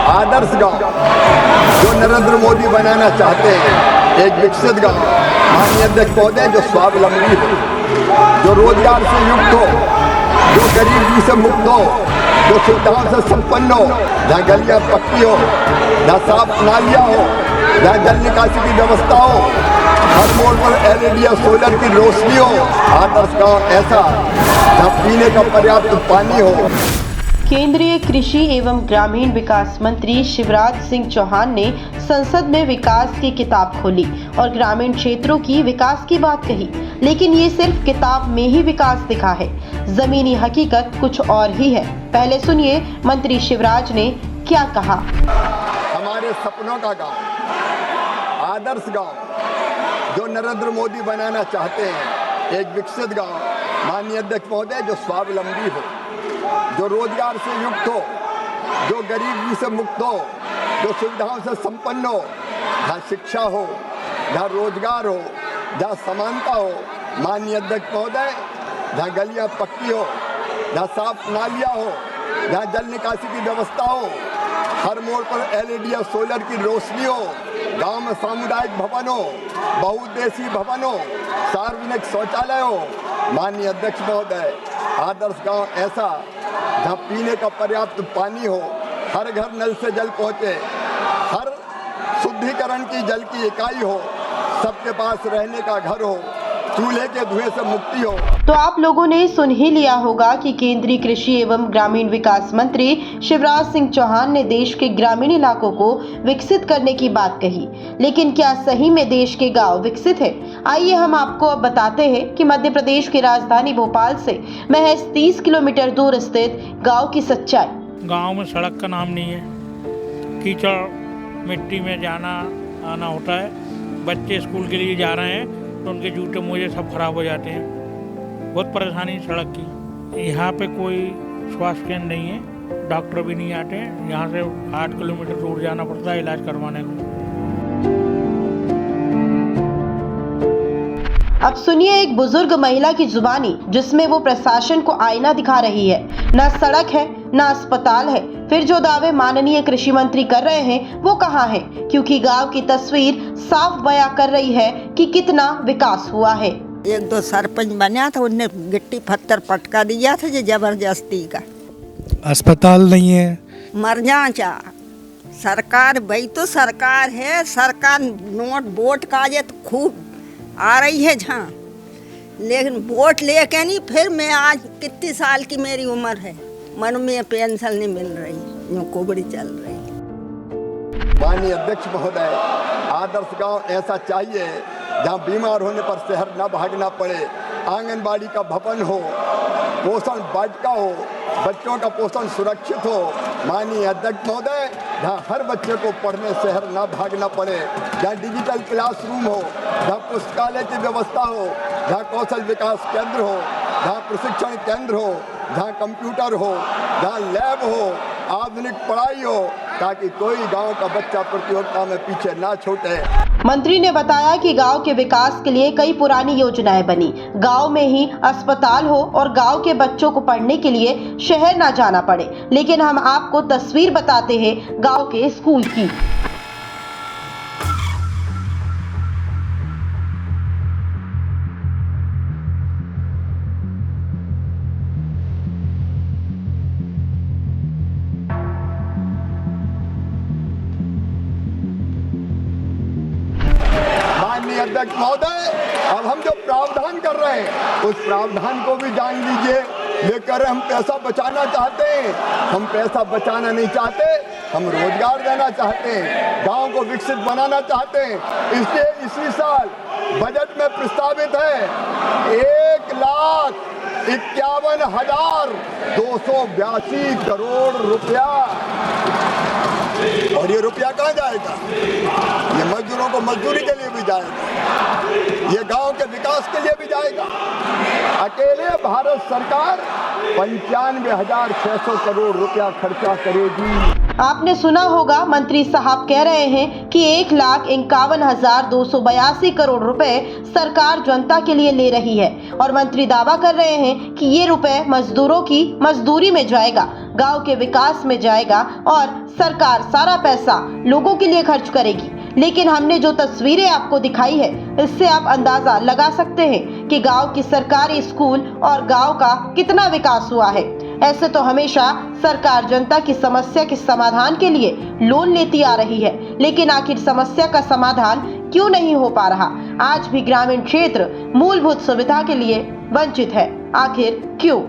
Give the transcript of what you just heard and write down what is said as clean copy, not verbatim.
आदर्श गांव जो नरेंद्र मोदी बनाना चाहते हैं, एक विकसित गांव, माननीय अध्यक्ष महोदय, जो स्वावलंबी हो, जो रोजगार से युक्त हो, जो गरीबी से मुक्त हो, जो सुविधाओं से संपन्न हो, जहाँ गलियाँ पक्की हो, जहाँ साफ नालियाँ हो, जहाँ जल निकासी की व्यवस्था हो, हर मोड़ पर LED या सोलर की रोशनी हो। आदर्श गांव ऐसा जहाँ पीने का पर्याप्त पानी हो। केंद्रीय कृषि एवं ग्रामीण विकास मंत्री शिवराज सिंह चौहान ने संसद में विकास की किताब खोली और ग्रामीण क्षेत्रों की विकास की बात कही, लेकिन ये सिर्फ किताब में ही विकास दिखा है, जमीनी हकीकत कुछ और ही है। पहले सुनिए मंत्री शिवराज ने क्या कहा। हमारे सपनों का गांव, आदर्श गांव जो नरेंद्र मोदी बनाना चाहते हैं, एक विकसित गांव, माननीय अध्यक्ष महोदय, जो स्वावलंबी हो, जो रोजगार से युक्त हो, जो गरीबी से मुक्त हो, जो सुविधाओं से संपन्न हो, जहाँ शिक्षा हो, जहाँ रोजगार हो, जहाँ समानता हो। माननीय अध्यक्ष महोदय, जहाँ गलियाँ पक्की हो, जहाँ साफ नालियाँ हो, जहाँ जल निकासी की व्यवस्था हो, हर मोड़ पर LED या सोलर की रोशनी हो, गांव में सामुदायिक भवन हो, बहुउद्देशीय भवन हो, सार्वजनिक शौचालय हो। माननीय अध्यक्ष महोदय, आदर्श गांव ऐसा जहाँ पीने का पर्याप्त पानी हो, हर घर नल से जल पहुँचे, हर शुद्धिकरण की जल की इकाई हो, सबके पास रहने का घर हो, चूल्हे के धुएं से मुक्ति हो। तो आप लोगों ने सुन ही लिया होगा कि केंद्रीय कृषि एवं ग्रामीण विकास मंत्री शिवराज सिंह चौहान ने देश के ग्रामीण इलाकों को विकसित करने की बात कही, लेकिन क्या सही में देश के गांव विकसित है? आइए हम आपको अब बताते हैं कि मध्य प्रदेश की राजधानी भोपाल से महज 30 किलोमीटर दूर स्थित गाँव की सच्चाई। गाँव में सड़क का नाम नहीं है, कीचड़ मिट्टी में जाना आना होता है। बच्चे स्कूल के लिए जा रहे हैं तो उनके जूते मोजे सब खराब हो जाते हैं। बहुत परेशानी सड़क की। यहाँ पे कोई स्वास्थ्य केंद्र नहीं है, डॉक्टर भी नहीं आते हैं। यहाँ से 8 किलोमीटर दूर जाना पड़ता है इलाज करवाने को। अब सुनिए एक बुजुर्ग महिला की जुबानी, जिसमें वो प्रशासन को आईना दिखा रही है। ना सड़क है, ना अस्पताल है, फिर जो दावे माननीय कृषि मंत्री कर रहे हैं वो कहाँ है? क्योंकि गांव की तस्वीर साफ बयां कर रही है कि कितना विकास हुआ है। एक दो सरपंच बना था, उनने गिट्टी पत्थर पटका दिया था जो जबरदस्ती का। अस्पताल नहीं है, मर जा चा सरकार, भाई तो सरकार है, सरकार नोट वोट का ये तो खूब आ रही है जहाँ, लेकिन वोट लेके नहीं। फिर मैं आज कितनी साल की मेरी उम्र है, मन में पेंशन नहीं मिल रही, यूँ कोबड़ी चल रही। माननीय अध्यक्ष महोदय, आदर्श गांव ऐसा चाहिए जहां बीमार होने पर शहर न भागना पड़े, आंगनबाड़ी का भवन हो, पोषण वाटिका हो, बच्चों का पोषण सुरक्षित हो। माननीय अध्यक्ष महोदय, जहाँ हर बच्चे को पढ़ने शहर न भागना पड़े, जहाँ डिजिटल क्लासरूम हो, जहाँ पुस्तकालय की व्यवस्था हो, जहाँ कौशल विकास केंद्र हो, जहाँ प्रशिक्षण केंद्र हो, जहाँ कंप्यूटर हो, जहाँ लैब हो, आधुनिक पढ़ाई हो, ताकि कोई गांव का बच्चा प्रतियोगिता में पीछे ना छूटे। मंत्री ने बताया कि गांव के विकास के लिए कई पुरानी योजनाएं बनी, गांव में ही अस्पताल हो और गांव के बच्चों को पढ़ने के लिए शहर ना जाना पड़े। लेकिन हम आपको तस्वीर बताते हैं गांव के स्कूल की। अध्यक्ष महोदय, अब हम जो प्रावधान कर रहे हैं उस प्रावधान को भी जान लीजिए। लेकर हम पैसा बचाना चाहते हैं, हम पैसा बचाना नहीं चाहते, हम रोजगार देना चाहते हैं, गांव को विकसित बनाना चाहते हैं। इसलिए इसी साल बजट में प्रस्तावित है 1,51,282 करोड़ रुपया। और ये रुपया कहाँ जाएगा? ये मजदूरों को मजदूरी के लिए भी जाएगा, ये गांव के विकास के लिए भी जाएगा। अकेले भारत सरकार 95,600 करोड़ रुपया खर्चा करेगी। आपने सुना होगा मंत्री साहब कह रहे हैं कि 1,51,282 करोड़ रुपए सरकार जनता के लिए ले रही है और मंत्री दावा कर रहे हैं कि ये रुपए मजदूरों की मजदूरी में जाएगा, गांव के विकास में जाएगा और सरकार सारा पैसा लोगों के लिए खर्च करेगी। लेकिन हमने जो तस्वीरें आपको दिखाई है, इससे आप अंदाजा लगा सकते हैं कि गांव की सरकारी स्कूल और गांव का कितना विकास हुआ है। ऐसे तो हमेशा सरकार जनता की समस्या के समाधान के लिए लोन लेती आ रही है, लेकिन आखिर समस्या का समाधान क्यों नहीं हो पा रहा? आज भी ग्रामीण क्षेत्र मूलभूत सुविधा के लिए वंचित है, आखिर क्यों?